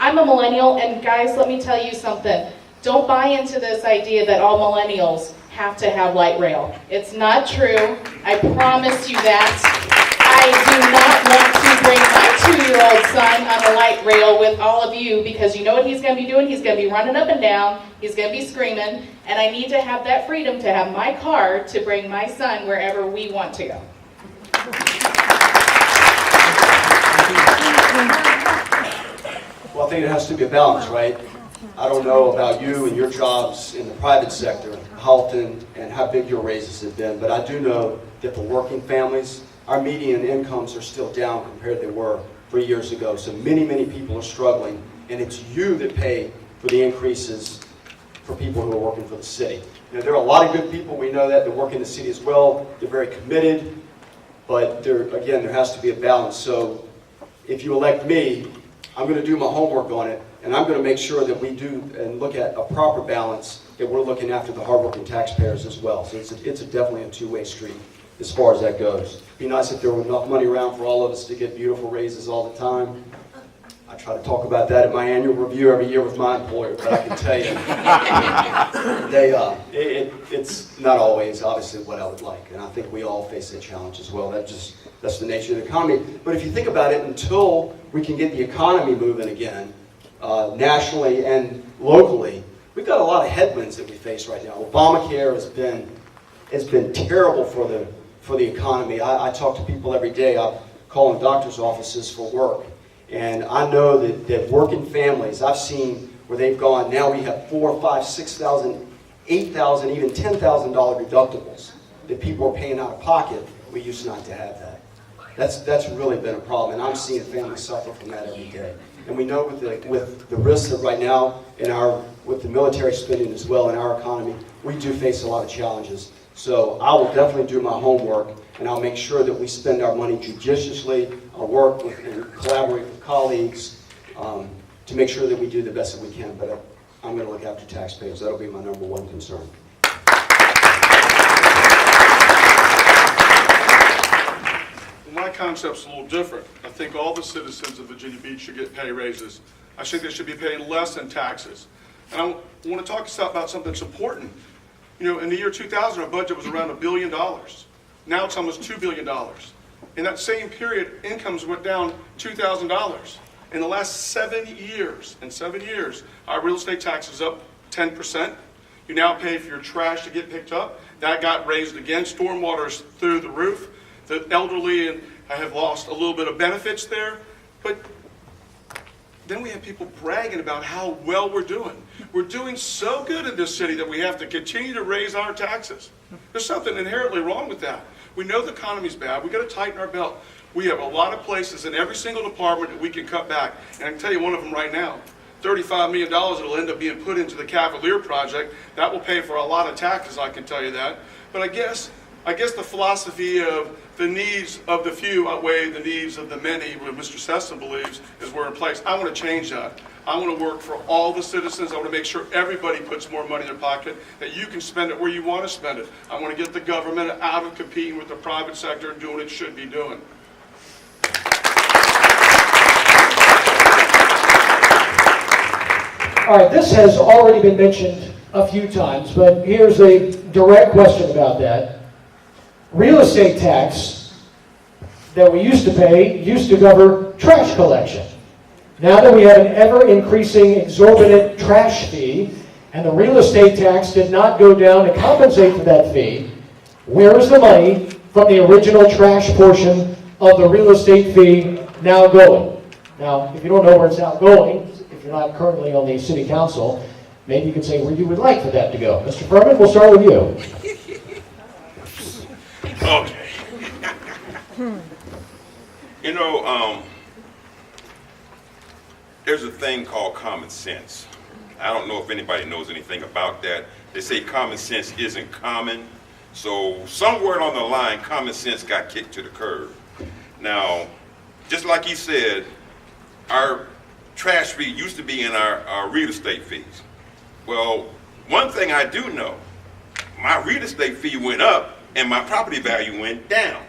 I'm a millennial, and guys, let me tell you something. Don't buy into this idea that all millennials have to have light rail. It's not true. I promise you that. I do not want to bring my 2-year-old son on a light rail with all of you, because you know what he's going to be doing? He's going to be running up and down. He's going to be screaming. And I need to have that freedom to have my car to bring my son wherever we want to go. Well, I think it has to be a balance, right? I don't know about you and your jobs in the private sector, how often and how big your raises have been, but I do know that for working families, our median incomes are still down compared to they were 3 years ago. So many people are struggling, and it's you that pay for the increases for people who are working for the city. You know, there are a lot of good people, we know that work in the city as well. They're very committed, but again, there has to be a balance. So if you elect me, I'm going to do my homework on it, and I'm going to make sure that we do and look at a proper balance, that we're looking after the hardworking taxpayers as well. So it's definitely a two-way street as far as that goes. It'd be nice if there were enough money around for all of us to get beautiful raises all the time. I try to talk about that at my annual review every year with my employer, but I can tell you, it's not always obviously what I would like, and I think we all face that challenge as well. That's the nature of the economy. But if you think about it, until we can get the economy moving again, nationally and locally, we've got a lot of headwinds that we face right now. Obamacare has been terrible for the economy. I talk to people every day. I call in doctor's offices for work. And I know that working families, I've seen where they've gone, now we have $4,000, $5,000, $6,000, $8,000, even $10,000 deductibles that people are paying out of pocket. We used not to have that. That's really been a problem, and I'm seeing families suffer from that every day. And we know with the risks that right now with the military spending as well in our economy, we do face a lot of challenges. So I will definitely do my homework, and I'll make sure that we spend our money judiciously. I'll work with and collaborate with colleagues to make sure that we do the best that we can. But I'm going to look after taxpayers. That'll be my number one concern. My concept's a little different. I think all the citizens of Virginia Beach should get pay raises. I think they should be paying less in taxes. And I want to talk about something that's important. You know, in the year 2000, our budget was around $1 billion. Now it's almost $2 billion. In that same period, incomes went down $2,000. In the last 7 years, our real estate tax is up 10%. You now pay for your trash to get picked up. That got raised again. Stormwater's through the roof. The elderly and I have lost a little bit of benefits there. But then we have people bragging about how well we're doing. We're doing so good in this city that we have to continue to raise our taxes. There's something inherently wrong with that. We know the economy's bad. We've got to tighten our belt. We have a lot of places in every single department that we can cut back. And I can tell you one of them right now. $35 million that will end up being put into the Cavalier project. That will pay for a lot of taxes, I can tell you that. But I guess the philosophy of the needs of the few outweigh the needs of the many, what Mr. Sessom believes is we're in place. I want to change that. I want to work for all the citizens. I want to make sure everybody puts more money in their pocket, that you can spend it where you want to spend it. I want to get the government out of competing with the private sector and doing what it should be doing. All right, this has already been mentioned a few times, but here's a direct question about that. Real estate tax that we used to pay used to cover trash collection. Now that we have an ever-increasing exorbitant trash fee, and the real estate tax did not go down to compensate for that fee, where is the money from the original trash portion of the real estate fee now going? Now, if you don't know where it's now going, if you're not currently on the city council, maybe you can say where you would like for that to go. Mr. Furman, we'll start with you. Okay. You know, there's a thing called common sense. I don't know if anybody knows anything about that. They say common sense isn't common. So somewhere on the line, common sense got kicked to the curb. Now, just like he said, our trash fee used to be in our real estate fees. Well, one thing I do know, my real estate fee went up and my property value went down.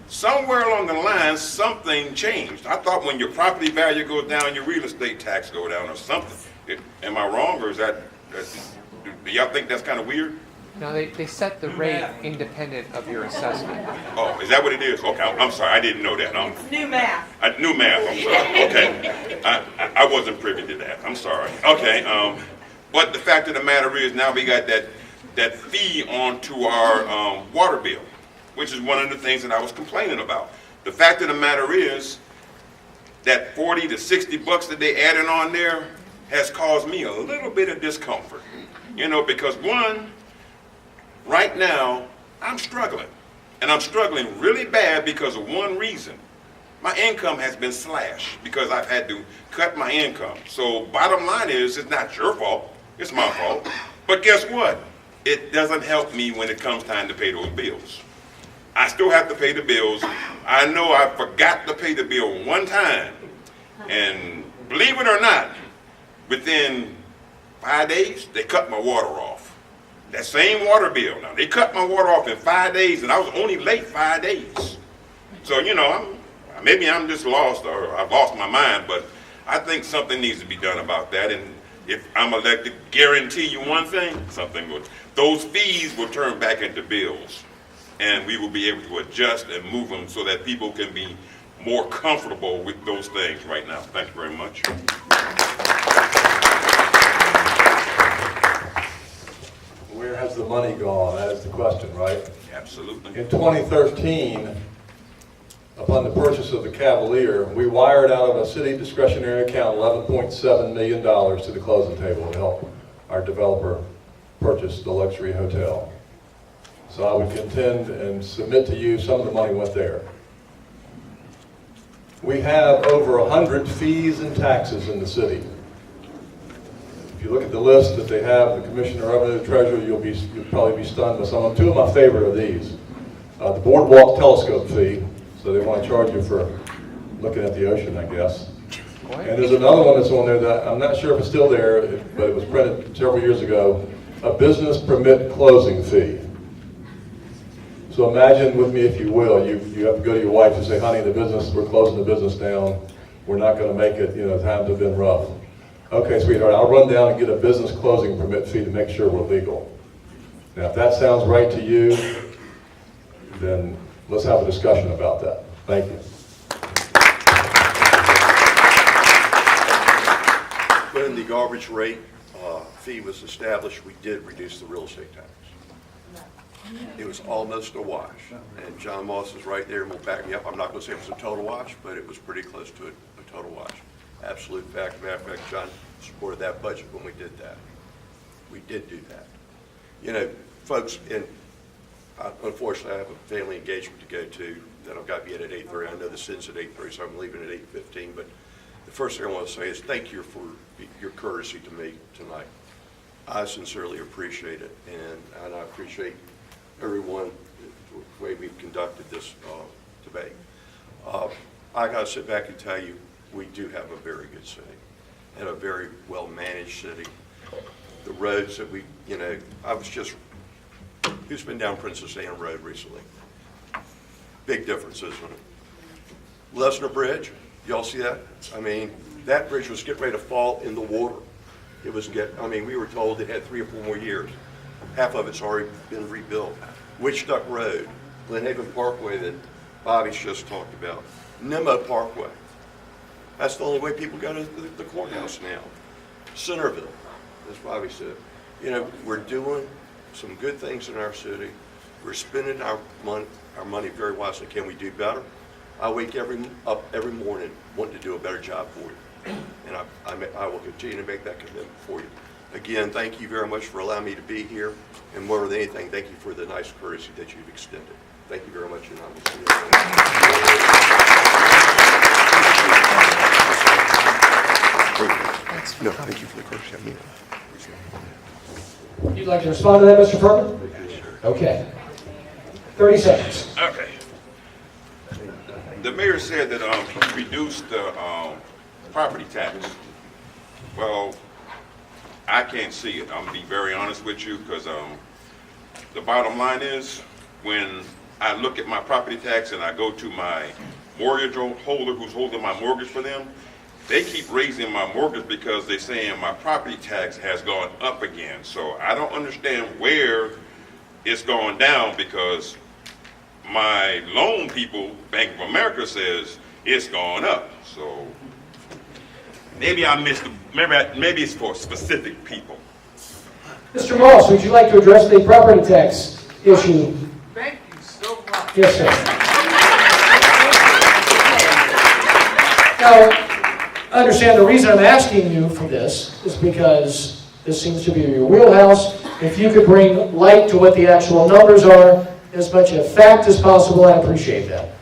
somewhere along the line, something changed. I thought when your property value goes down, your real estate tax go down or something. Am I wrong, or is that do y'all think that's kind of weird? No, they set the rate independent of your assessment. Oh, is that what it is? Okay, I'm sorry, I didn't know that. New math. New math, I'm sorry. Okay, I wasn't privy to that. I'm sorry. Okay, but the fact of the matter is now we got that fee onto our water bill, which is one of the things that I was complaining about. The fact of the matter is that 40 to 60 bucks that they added on there has caused me a little bit of discomfort. You know, because one, right now, I'm struggling. And I'm struggling really bad because of one reason. My income has been slashed because I've had to cut my income. So bottom line is, it's not your fault, it's my fault. But guess what? It doesn't help me when it comes time to pay those bills. I still have to pay the bills. I know I forgot to pay the bill one time. And believe it or not, within 5 days, they cut my water off. That same water bill. Now, they cut my water off in 5 days, and I was only late 5 days. So, you know, maybe I'm just lost, or I've lost my mind, but I think something needs to be done about that. And if I'm elected, guarantee you one thing, those fees will turn back into bills. And we will be able to adjust and move them so that people can be more comfortable with those things right now. Thank you very much. Where has the money gone? That is the question, right? Absolutely. In 2013, upon the purchase of the Cavalier, we wired out of a city discretionary account $11.7 million to the closing table to help our developer purchase the luxury hotel. So I would contend and submit to you some of the money went there. We have over 100 fees and taxes in the city. If you look at the list that they have, the Commissioner of Revenue, the Treasurer, you'll probably be stunned by some of them. Two of my favorite are these. The Boardwalk Telescope fee, so they want to charge you for looking at the ocean, I guess. And there's another one that's on there that I'm not sure if it's still there, but it was printed several years ago, a business permit closing fee. So imagine with me, if you will, you have to go to your wife and say, honey, we're closing the business down. We're not going to make it, times have been rough. Okay, sweetheart, I'll run down and get a business closing permit fee to make sure we're legal. Now, if that sounds right to you, then let's have a discussion about that. Thank you. When the garbage rate fee was established, we did reduce the real estate tax. It was almost a wash, and John Moss is right there and will back me up. I'm not going to say it was a total wash, but it was pretty close to a total wash. Absolute fact. Matter of fact, John supported that budget when we did that. We did do that. Folks, and unfortunately I have a family engagement to go to that I've got to be at 8:30. I know this ends at 8:30, so I'm leaving at 8:15, but the first thing I want to say is thank you for your courtesy to me tonight. I sincerely appreciate it, and I appreciate everyone, the way we've conducted this debate. I got to sit back and tell you, we do have a very good city and a very well-managed city. The roads that who's been down Princess Anne Road recently? Big differences in it. Lesnar Bridge, y'all see that? I mean, that bridge was getting ready to fall in the water. We were told it had 3 or 4 more years. Half of it's already been rebuilt. Witch Duck Road, Glen Haven Parkway that Bobby's just talked about, Nimmo Parkway. That's the only way people go to the courthouse now. Centerville, as Bobby said. We're doing some good things in our city. We're spending our money very wisely. Can we do better? I wake up every morning wanting to do a better job for you. And I will continue to make that commitment for you. Again, thank you very much for allowing me to be here. And more than anything, thank you for the nice courtesy that you've extended. Thank you very much, and I will see you. No, thank you for the courtesy. I mean it. You'd like to respond to that, Mr. Furman? Okay. 30 seconds. Okay. The mayor said that he reduced the property tax. Well, I can't see it. I'm gonna be very honest with you, because the bottom line is, when I look at my property tax and I go to my mortgage holder who's holding my mortgage for them. They keep raising my mortgage because they're saying my property tax has gone up again. So I don't understand where it's gone down, because my loan people, Bank of America, says it's gone up. So maybe I missed, maybe it's for specific people. Mr. Moss, would you like to address the property tax issue? Thank you so much. Yes, sir. Now, I understand the reason I'm asking you for this is because this seems to be your wheelhouse. If you could bring light to what the actual numbers are, as much a fact as possible, I appreciate that.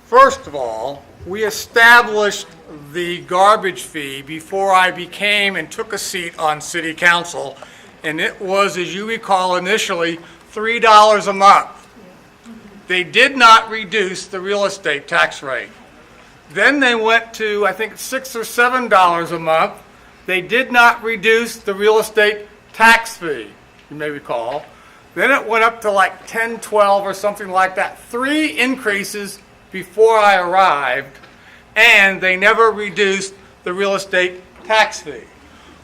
First of all, we established the garbage fee before I became and took a seat on city council, and it was, as you recall, initially $3 a month. They did not reduce the real estate tax rate. Then they went to, I think, $6 or $7 a month. They did not reduce the real estate tax fee, you may recall. Then it went up to like 10, 12 or something like that. 3 increases before I arrived, and they never reduced the real estate tax fee.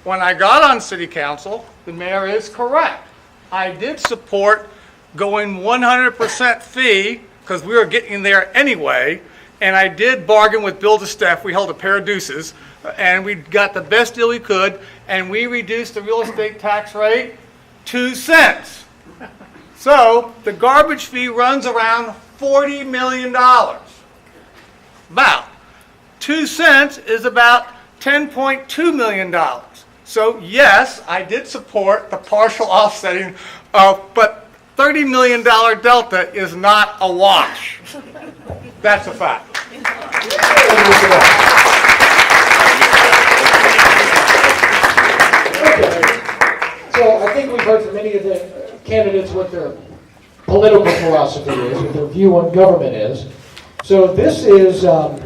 When I got on city council, the mayor is correct. I did support going 100% fee, because we were getting there anyway, and I did bargain with Bill DeSteff. We held a pair of deuces, and we got the best deal we could, and we reduced the real estate tax rate 2 cents. So the garbage fee runs around $40 million. About 2 cents is about $10.2 million. So yes, I did support the partial offsetting, but $30 million delta is not a wash. That's a fact. So I think we've heard from many of the candidates what their political philosophy is, what their view on government is. So this is a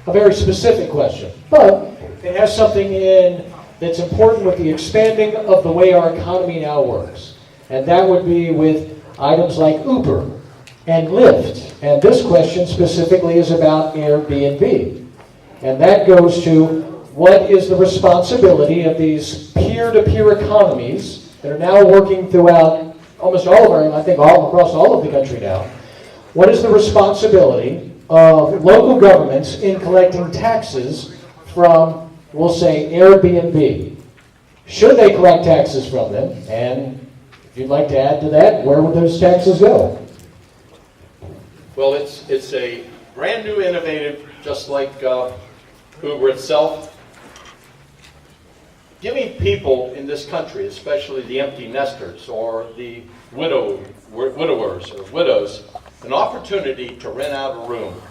very specific question, but it has something in that's important with the expanding of the way our economy now works. And that would be with items like Uber and Lyft. And this question specifically is about Airbnb. And that goes to what is the responsibility of these peer-to-peer economies that are now working throughout almost all of our, I think all across all of the country now. What is the responsibility of local governments in collecting taxes from, we'll say, Airbnb? Should they collect taxes from them? And if you'd like to add to that, where would those taxes go? Well, it's a brand new innovative, just like Uber itself, giving people in this country, especially the empty nesters or the widowers or widows, an opportunity to rent out a room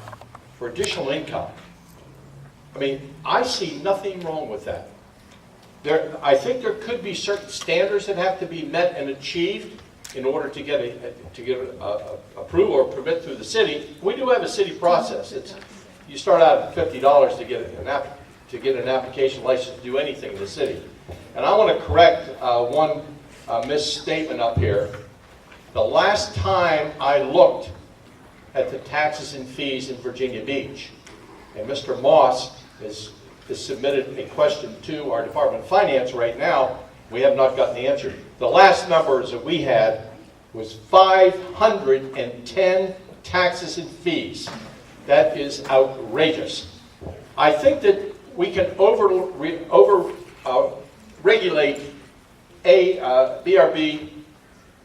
for additional income. I mean, I see nothing wrong with that. I think there could be certain standards that have to be met and achieved in order to get approved or permit through the city. We do have a city process. You start out at $50 to get an application license to do anything in the city. And I want to correct one misstatement up here. The last time I looked at the taxes and fees in Virginia Beach, and Mr. Moss has submitted a question to our Department of Finance right now, we have not gotten the answer. The last numbers that we had was 510 taxes and fees. That is outrageous. I think that we can regulate BRB,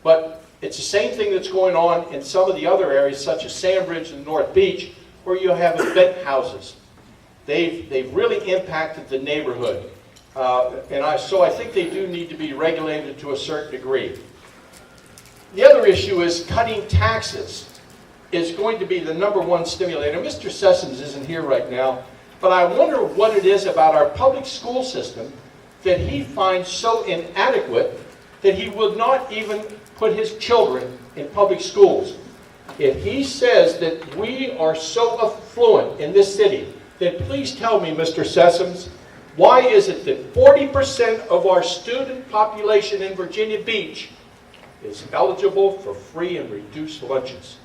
but it's the same thing that's going on in some of the other areas, such as Sandbridge and North Beach, where you have event houses. They've really impacted the neighborhood. So I think they do need to be regulated to a certain degree. The other issue is cutting taxes is going to be the #1 stimulator. Mr. Sessoms isn't here right now, but I wonder what it is about our public school system that he finds so inadequate that he would not even put his children in public schools. If he says that we are so affluent in this city, then please tell me, Mr. Sessoms, why is it that 40% of our student population in Virginia Beach is eligible for free and reduced lunches.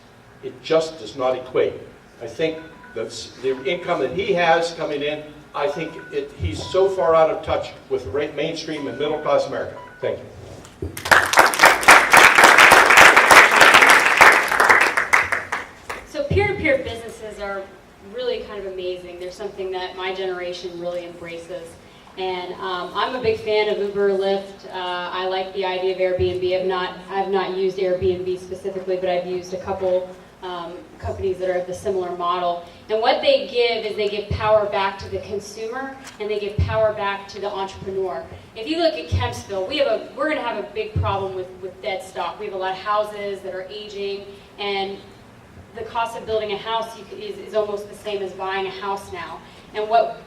It just does not equate. I think the income that he has coming in, I think he's so far out of touch with mainstream and middle-class America. Thank you. So peer-to-peer businesses are really kind of amazing. They're something that my generation really embraces. And I'm a big fan of Uber, Lyft. I like the idea of Airbnb. I've not used Airbnb specifically, but I've used a couple companies that are of the similar model. And what they give is they give power back to the consumer, and they give power back to the entrepreneur. If you look at Kempsville, we're going to have a big problem with dead stock. We have a lot of houses that are aging, and the cost of building a house is almost the same as buying a house now. And what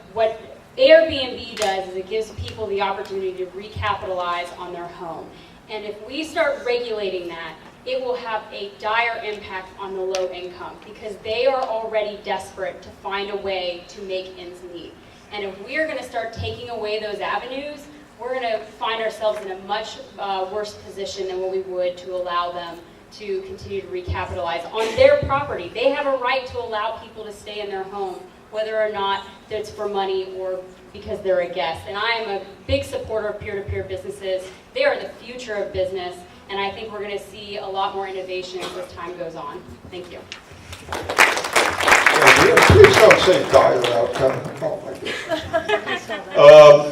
Airbnb does is it gives people the opportunity to recapitalize on their home. And if we start regulating that, it will have a dire impact on the low income because they are already desperate to find a way to make ends meet. And if we are going to start taking away those avenues, we're going to find ourselves in a much worse position than what we would to allow them to continue to recapitalize on their property. They have a right to allow people to stay in their home, whether or not it's for money or because they're a guest. And I am a big supporter of peer-to-peer businesses. They are the future of business, and I think we're going to see a lot more innovation as time goes on. Thank you. Please don't say dire outcome. Oh my goodness.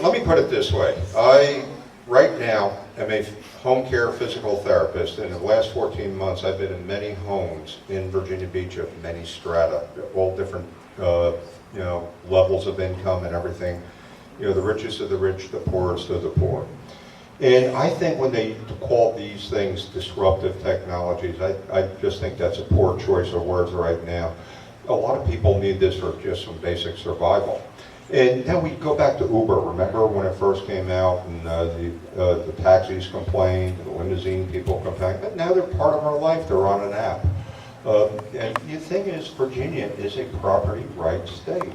Let me put it this way. I, right now, am a home care physical therapist, and in the last 14 months I've been in many homes in Virginia Beach of many strata, all different levels of income and everything. The richest of the rich, the poorest of the poor. And I think when they call these things disruptive technologies, I just think that's a poor choice of words right now. A lot of people need this for just some basic survival. And now we go back to Uber. Remember when it first came out and the taxis complained, the limousine people complained, but now they're part of our life. They're on an app. And the thing is, Virginia is a property rights state.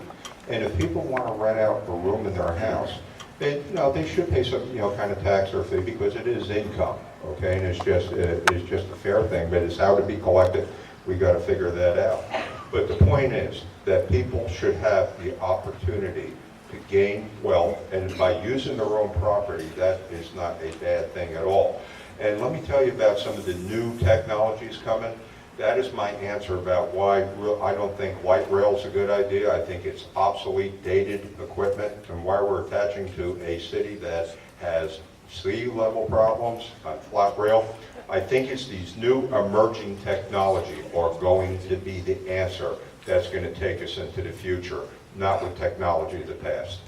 And if people want to rent out a room in their house, they should pay some kind of tax or fee because it is income, okay? And it's just a fair thing, but it's how to be collected. We got to figure that out. But the point is that people should have the opportunity to gain wealth, and by using their own property, that is not a bad thing at all. And let me tell you about some of the new technologies coming. That is my answer about why I don't think light rail is a good idea. I think it's obsolete, dated equipment, and why we're attaching to a city that has sea level problems on flat rail. I think it's these new emerging technology are going to be the answer that's going to take us into the future, not with technology of the past.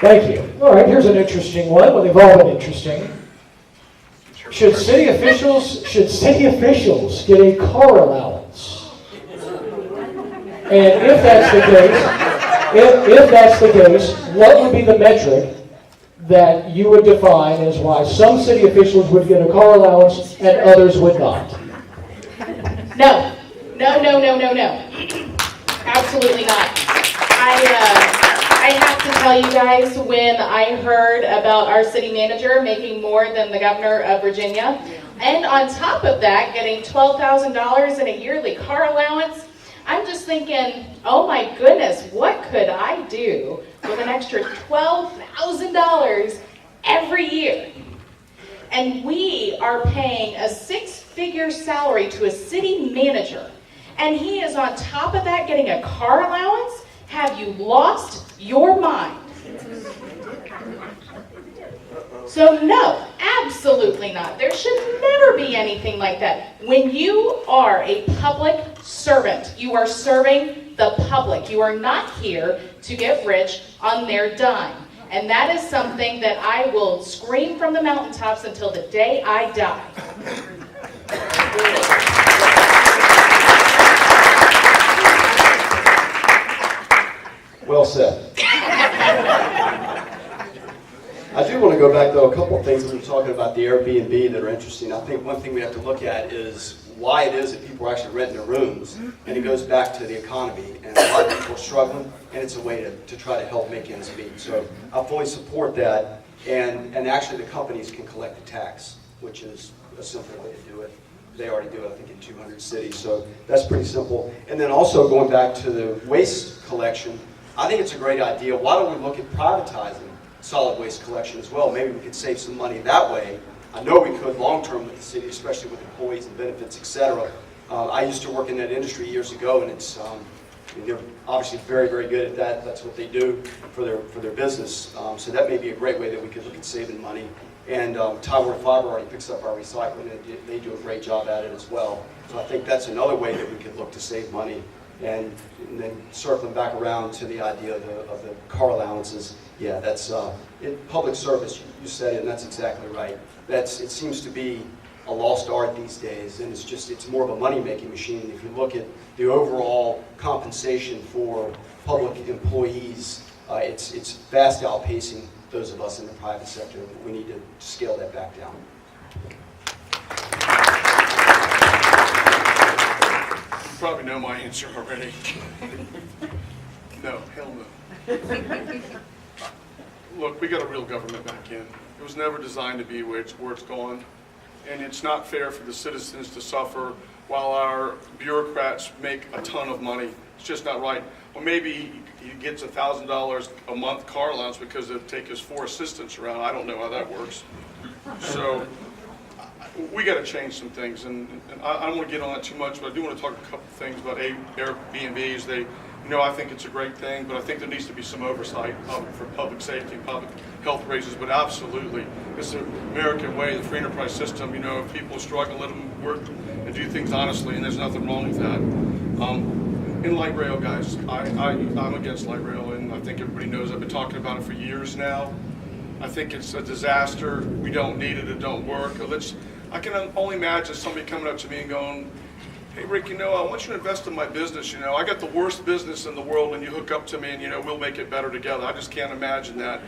Thank you. All right, here's an interesting one. Well, they've all been interesting. Should city officials get a car allowance? And if that's the case, what would be the metric that you would define as why some city officials would get a car allowance and others would not? No. Absolutely not. I have to tell you guys, when I heard about our city manager making more than the governor of Virginia, and on top of that, getting $12,000 in a yearly car allowance, I'm just thinking, oh my goodness, what could I do with an extra $12,000 every year? And we are paying a six-figure salary to a city manager, and he is on top of that getting a car allowance? Have you lost your mind? So no, absolutely not. There should never be anything like that. When you are a public servant, you are serving the public. You are not here to get rich on their dime. And that is something that I will scream from the mountaintops until the day I die. Well said. I do want to go back, though, a couple of things that we were talking about the Airbnb that are interesting. I think one thing we have to look at is why it is that people are actually renting their rooms, and it goes back to the economy, and a lot of people are struggling, and it's a way to try to help make ends meet. So I fully support that and actually the companies can collect the tax, which is a simple way to do it. They already do it, I think, in 200 cities, so that's pretty simple. And then also going back to the waste collection, I think it's a great idea. Why don't we look at privatizing solid waste collection as well? Maybe we could save some money that way. I know we could long-term with the city, especially with employees and benefits, et cetera. I used to work in that industry years ago, and it's they're obviously very, very good at that. That's what they do for their business. So that may be a great way that we could look at saving money. And Tidewater Fiber already picks up our recycling, and they do a great job at it as well. So I think that's another way that we could look to save money. And then circling back around to the idea of the car allowances, yeah, that's public service. You said it, and that's exactly right. It seems to be a lost art these days, and it's more of a money-making machine. If you look at the overall compensation for public employees, it's fast outpacing those of us in the private sector. We need to scale that back down. You probably know my answer already. No, hell no. Look, we got a real government back in. It was never designed to be where it's gone. And it's not fair for the citizens to suffer while our bureaucrats make a ton of money. It's just not right. Or maybe he gets $1,000 a month car allowance because they'll take his 4 assistants around. I don't know how that works. So we got to change some things. And I don't want to get on that too much, but I do want to talk a couple of things about Airbnbs. I think it's a great thing, but I think there needs to be some oversight for public safety and public health reasons. But absolutely, it's the American way, the free enterprise system. If people struggle, let them work and do things honestly, and there's nothing wrong with that. In light rail, guys, I'm against light rail, and I think everybody knows I've been talking about it for years now. I think it's a disaster. We don't need it. It don't work. I can only imagine somebody coming up to me and going, "Hey, Rick, I want you to invest in my business. I got the worst business in the world, and you hook up to me, and, we'll make it better together." I just can't imagine that.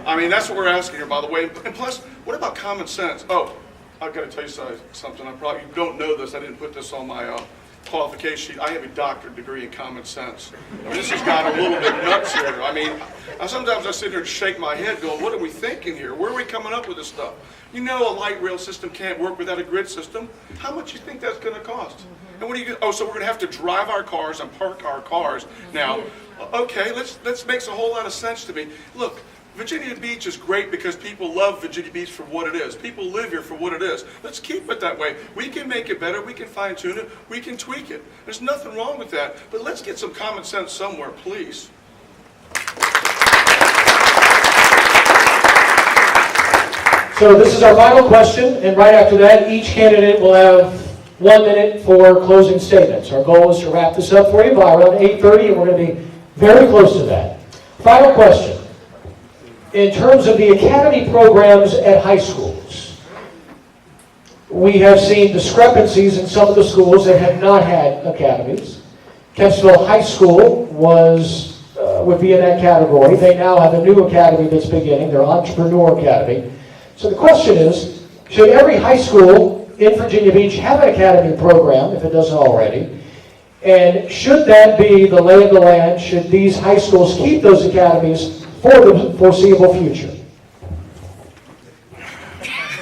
I mean, that's what we're asking here, by the way. And plus, what about common sense? Oh, I've got to tell you something. I probably don't know this. I didn't put this on my qualification sheet. I have a doctorate degree in common sense. This has got a little bit nuts here. I mean, sometimes I sit here and shake my head going, what are we thinking here? Where are we coming up with this stuff? A light rail system can't work without a grid system. How much do you think that's going to cost? And what do you do? Oh, so we're going to have to drive our cars and park our cars. Now, okay, let's makes a whole lot of sense to me. Look, Virginia Beach is great because people love Virginia Beach for what it is. People live here for what it is. Let's keep it that way. We can make it better. We can fine tune it. We can tweak it. There's nothing wrong with that. But let's get some common sense somewhere, please. So this is our final question, and right after that, each candidate will have 1 minute for closing statements. Our goal is to wrap this up for you by around 8:30, and we're going to be very close to that. Final question. In terms of the academy programs at high schools, we have seen discrepancies in some of the schools that have not had academies. Kempsville High School would be in that category. They now have a new academy that's beginning, their Entrepreneur Academy. So the question is, should every high school in Virginia Beach have an academy program, if it doesn't already? And should that be the lay of the land? Should these high schools keep those academies for the foreseeable future?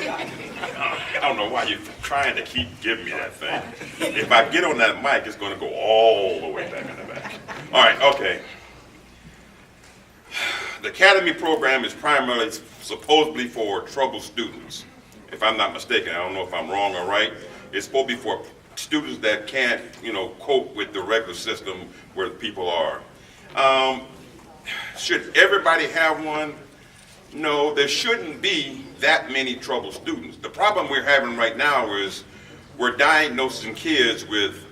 I don't know why you're trying to keep giving me that thing. If I get on that mic, it's going to go all the way back in the back. All right, okay. The academy program is primarily supposedly for troubled students. If I'm not mistaken, I don't know if I'm wrong or right. It's supposed to be for students that can't, cope with the regular system where people are. Should everybody have one? No, there shouldn't be that many troubled students. The problem we're having right now is we're diagnosing kids with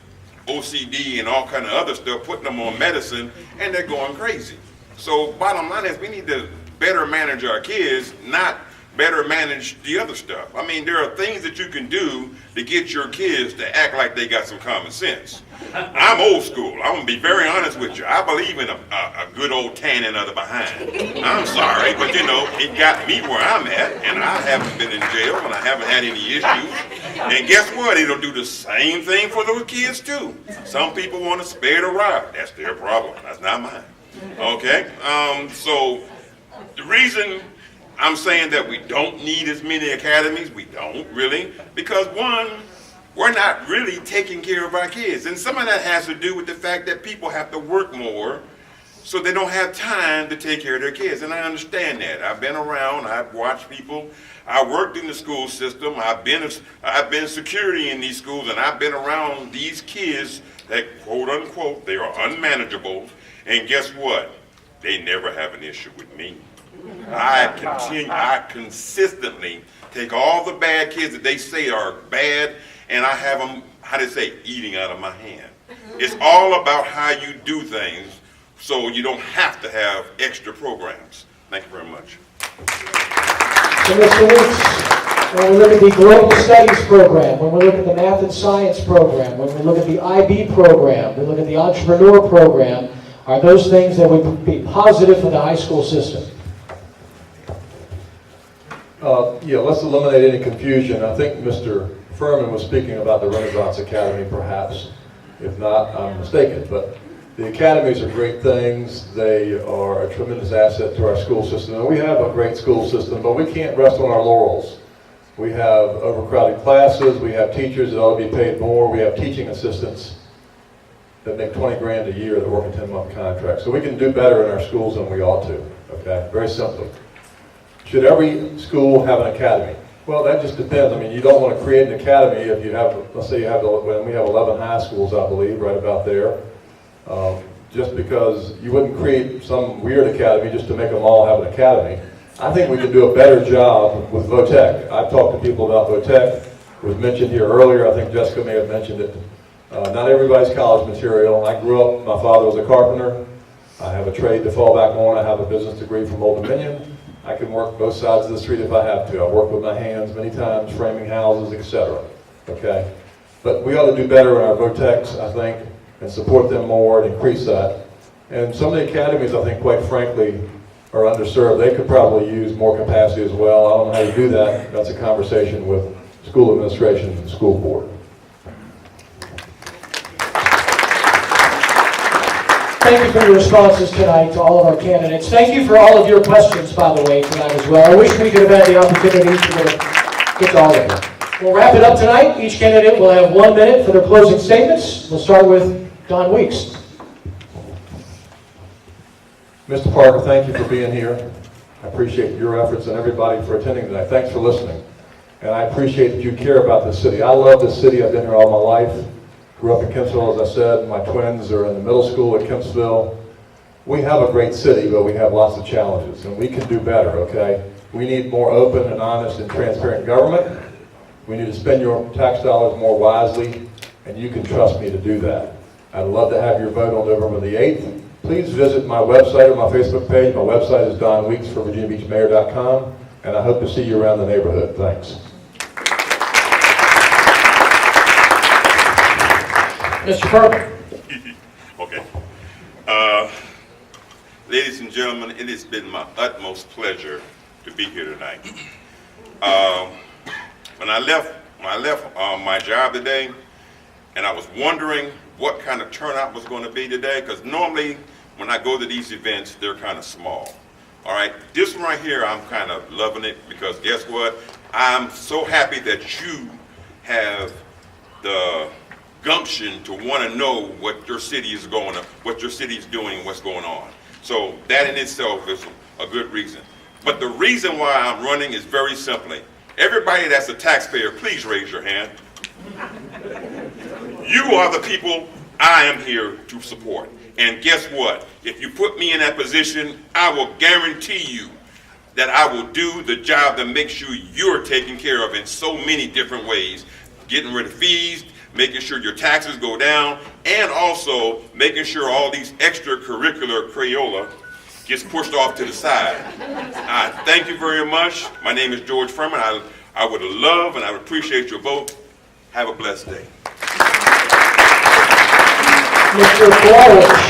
OCD and all kind of other stuff, putting them on medicine, and they're going crazy. So bottom line is we need to better manage our kids, not better manage the other stuff. I mean, there are things that you can do to get your kids to act like they got some common sense. I'm old school. I'm going to be very honest with you. I believe in a good old tanning of the behind. I'm sorry, but it got me where I'm at, and I haven't been in jail, and I haven't had any issues. And guess what? It'll do the same thing for those kids too. Some people want to spare the rod. That's their problem. That's not mine. Okay? So the reason I'm saying that we don't need as many academies. We don't really, because one, we're not really taking care of our kids. And some of that has to do with the fact that people have to work more, so they don't have time to take care of their kids. And I understand that. I've been around, I've watched people. I worked in the school system. I've been security in these schools, and I've been around these kids that, quote unquote, they are unmanageable. And guess what? They never have an issue with me. I consistently take all the bad kids that they say are bad, and I have them, how they say, eating out of my hand. It's all about how you do things, so you don't have to have extra programs. Thank you very much. So, Mr. Weeks, when we look at the Global Studies program, when we look at the Math and Science program, when we look at the IB program, we look at the Entrepreneur program, are those things that would be positive for the high school system? Yeah, let's eliminate any confusion. I think Mr. Furman was speaking about the Renaissance Academy, perhaps. If not, I'm mistaken. But the academies are great things. They are a tremendous asset to our school system. And we have a great school system, but we can't rest on our laurels. We have overcrowded classes. We have teachers that ought to be paid more. We have teaching assistants that make 20 grand a year that work a 10-month contract. So we can do better in our schools than we ought to, okay? Very simply. Should every school have an academy? Well, that just depends. I mean, you don't want to create an academy if you have, let's say you have, we have 11 high schools, I believe, right about there. Just because you wouldn't create some weird academy just to make them all have an academy. I think we could do a better job with VOTEC. I've talked to people about VOTEC. It was mentioned here earlier. I think Jessica may have mentioned it. Not everybody's college material. I grew up, my father was a carpenter. I have a trade to fall back on. I have a business degree from Old Dominion. I can work both sides of the street if I have to. I've worked with my hands many times, framing houses, etc. Okay? But we ought to do better in our VOTECs, I think, and support them more and increase that. And some of the academies, I think, quite frankly, are underserved. They could probably use more capacity as well. I don't know how you do that. That's a conversation with school administration and the school board. Thank you for your responses tonight to all of our candidates. Thank you for all of your questions, by the way, tonight as well. I wish we could have had the opportunity to get to all of them. We'll wrap it up tonight. Each candidate will have 1 minute for their closing statements. We'll start with Don Weeks. Mr. Parker, thank you for being here. I appreciate your efforts and everybody for attending tonight. Thanks for listening. And I appreciate that you care about this city. I love this city. I've been here all my life. Grew up in Kempsville, as I said. My twins are in the middle school at Kempsville. We have a great city, but we have lots of challenges, and we can do better, okay? We need more open and honest and transparent government. We need to spend your tax dollars more wisely, and you can trust me to do that. I'd love to have your vote on November the 8th. Please visit my website or my Facebook page. My website is donweeks@virginiabeachmayor.com, and I hope to see you around the neighborhood. Thanks. Mr. Furman. Okay. Ladies and gentlemen, it has been my utmost pleasure to be here tonight. When I left my job today, and I was wondering what kind of turnout was going to be today, because normally when I go to these events, they're kind of small. All right, this one right here, I'm kind of loving it, because guess what? I'm so happy that you have the gumption to want to know what your city is going on, what your city is doing, what's going on. So that in itself is a good reason. But the reason why I'm running is very simply, everybody that's a taxpayer, please raise your hand. You are the people I am here to support. And guess what? If you put me in that position, I will guarantee you that I will do the job that makes sure you're taken care of in so many different ways. Getting rid of fees, making sure your taxes go down, and also making sure all these extracurricular Crayola gets pushed off to the side. Thank you very much. My name is George Furman. I would love and I would appreciate your vote. Have a blessed day. Mr. Flores.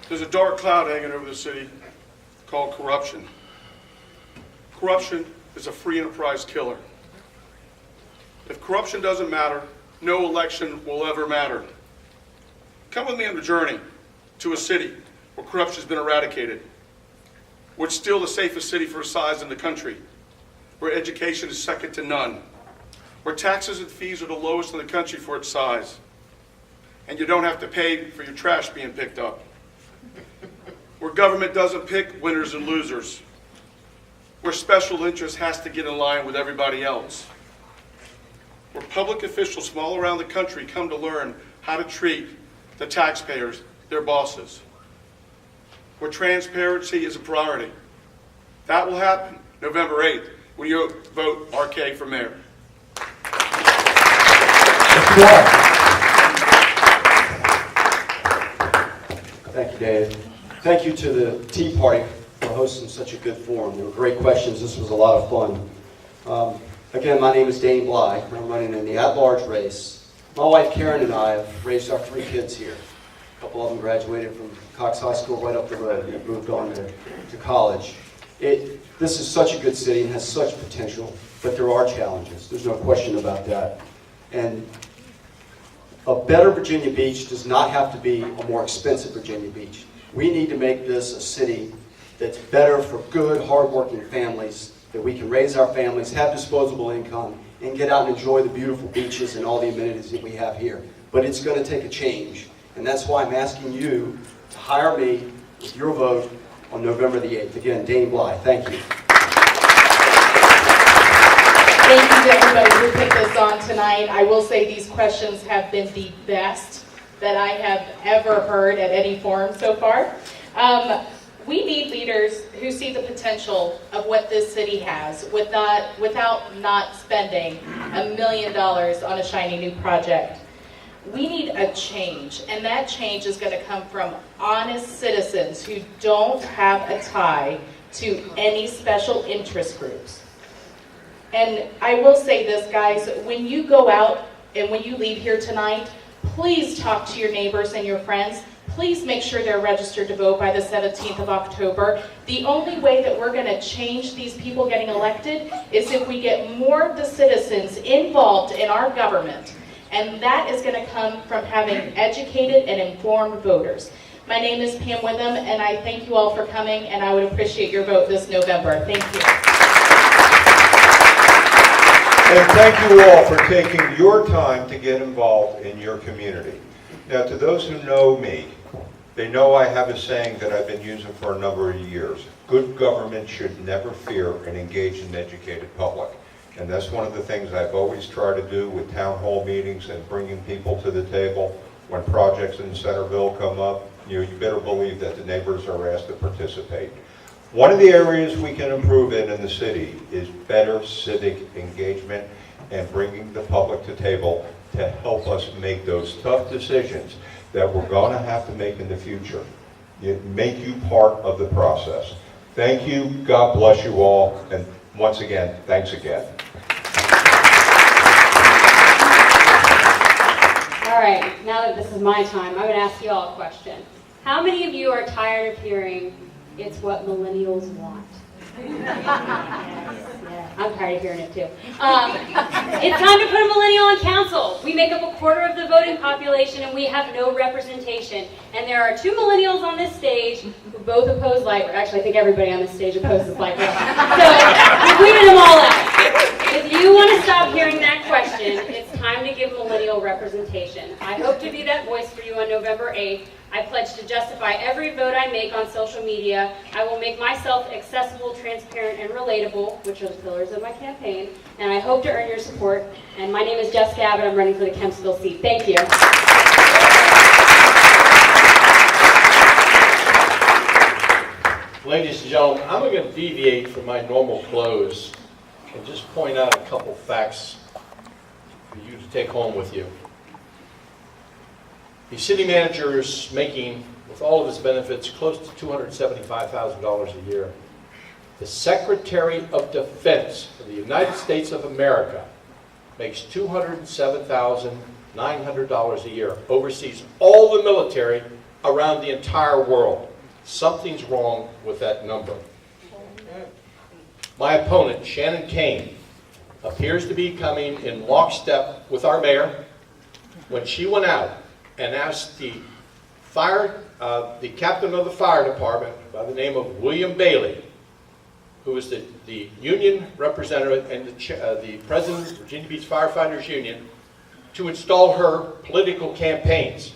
There's a dark cloud hanging over the city called corruption. Corruption is a free enterprise killer. If corruption doesn't matter, no election will ever matter. Come with me on a journey to a city where corruption has been eradicated. We're still the safest city for its size in the country, where education is second to none, where taxes and fees are the lowest in the country for its size, and you don't have to pay for your trash being picked up, where government doesn't pick winners and losers, where special interest has to get in line with everybody else, where public officials from all around the country come to learn how to treat the taxpayers, their bosses, where transparency is a priority. That will happen November 8th when you vote RK for mayor. Thank you, Dave. Thank you to the Tea Party for hosting such a good forum. There were great questions. This was a lot of fun. Again, my name is Dane Bly. I'm running in the at-large race. My wife Karen and I have raised our 3 kids here. A couple of them graduated from Cox High School right up the road and moved on to college. This is such a good city and has such potential, but there are challenges. There's no question about that. And a better Virginia Beach does not have to be a more expensive Virginia Beach. We need to make this a city that's better for good, hardworking families, that we can raise our families, have disposable income, and get out and enjoy the beautiful beaches and all the amenities that we have here. But it's going to take a change, and that's why I'm asking you to hire me with your vote on November the 8th. Again, Dane Bly, thank you. Thank you to everybody who put this on tonight. I will say these questions have been the best that I have ever heard at any forum so far. We need leaders who see the potential of what this city has without not spending $1 million on a shiny new project. We need a change, and that change is going to come from honest citizens who don't have a tie to any special interest groups. And I will say this, guys, when you go out and when you leave here tonight, please talk to your neighbors and your friends. Please make sure they're registered to vote by the 17th of October. The only way that we're going to change these people getting elected is if we get more of the citizens involved in our government. And that is going to come from having educated and informed voters. My name is Pam Witham, and I thank you all for coming, and I would appreciate your vote this November. Thank you. And thank you all for taking your time to get involved in your community. Now, to those who know me, they know I have a saying that I've been using for a number of years. Good government should never fear an engaged and educated public. And that's one of the things I've always tried to do with town hall meetings and bringing people to the table. When projects in Centerville come up, you better believe that the neighbors are asked to participate. One of the areas we can improve in the city is better civic engagement and bringing the public to table to help us make those tough decisions that we're going to have to make in the future. Make you part of the process. Thank you. God bless you all. And once again, thanks again. All right, now that this is my time, I'm going to ask you all a question. How many of you are tired of hearing, it's what millennials want? Yeah, I'm tired of hearing it too. It's time to put a millennial on council. We make up a quarter of the voting population and we have no representation. And there are 2 millennials on this stage who both oppose light rail. Actually, I think everybody on this stage opposes light rail. So we're leaving them all out. If you want to stop hearing that question, it's time to give millennial representation. I hope to be that voice for you on November 8th. I pledge to justify every vote I make on social media. I will make myself accessible, transparent, and relatable, which are the pillars of my campaign, and I hope to earn your support. And my name is Jessica Abbott. I'm running for the Kempsville seat. Thank you. Ladies and gentlemen, I'm going to deviate from my normal close and just point out a couple facts for you to take home with you. The city manager is making, with all of his benefits, close to $275,000 a year. The Secretary of Defense of the United States of America makes $207,900 a year, oversees all the military around the entire world. Something's wrong with that number. My opponent, Shannon Kane, appears to be coming in lockstep with our mayor when she went out and asked the captain of the fire department by the name of William Bailey who was the union representative and the president of Virginia Beach Firefighters Union, to install her political campaigns.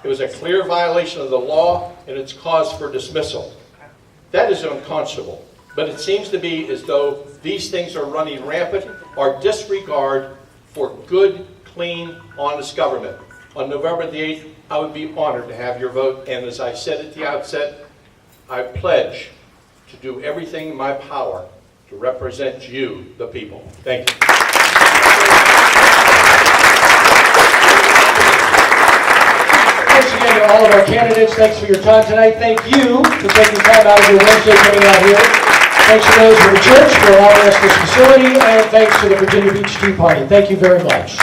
It was a clear violation of the law, and it's cause for dismissal. That is unconscionable. But it seems to be as though these things are running rampant, or disregard for good, clean, honest government. On November the 8th, I would be honored to have your vote, and as I said at the outset, I pledge to do everything in my power to represent you, the people. Thank you. Thanks again to all of our candidates. Thanks for your time tonight. Thank you for taking time out of your Wednesday coming out here. Thanks to those of the church for allowing us this facility, and thanks to the Virginia Beach Tea Party. Thank you very much.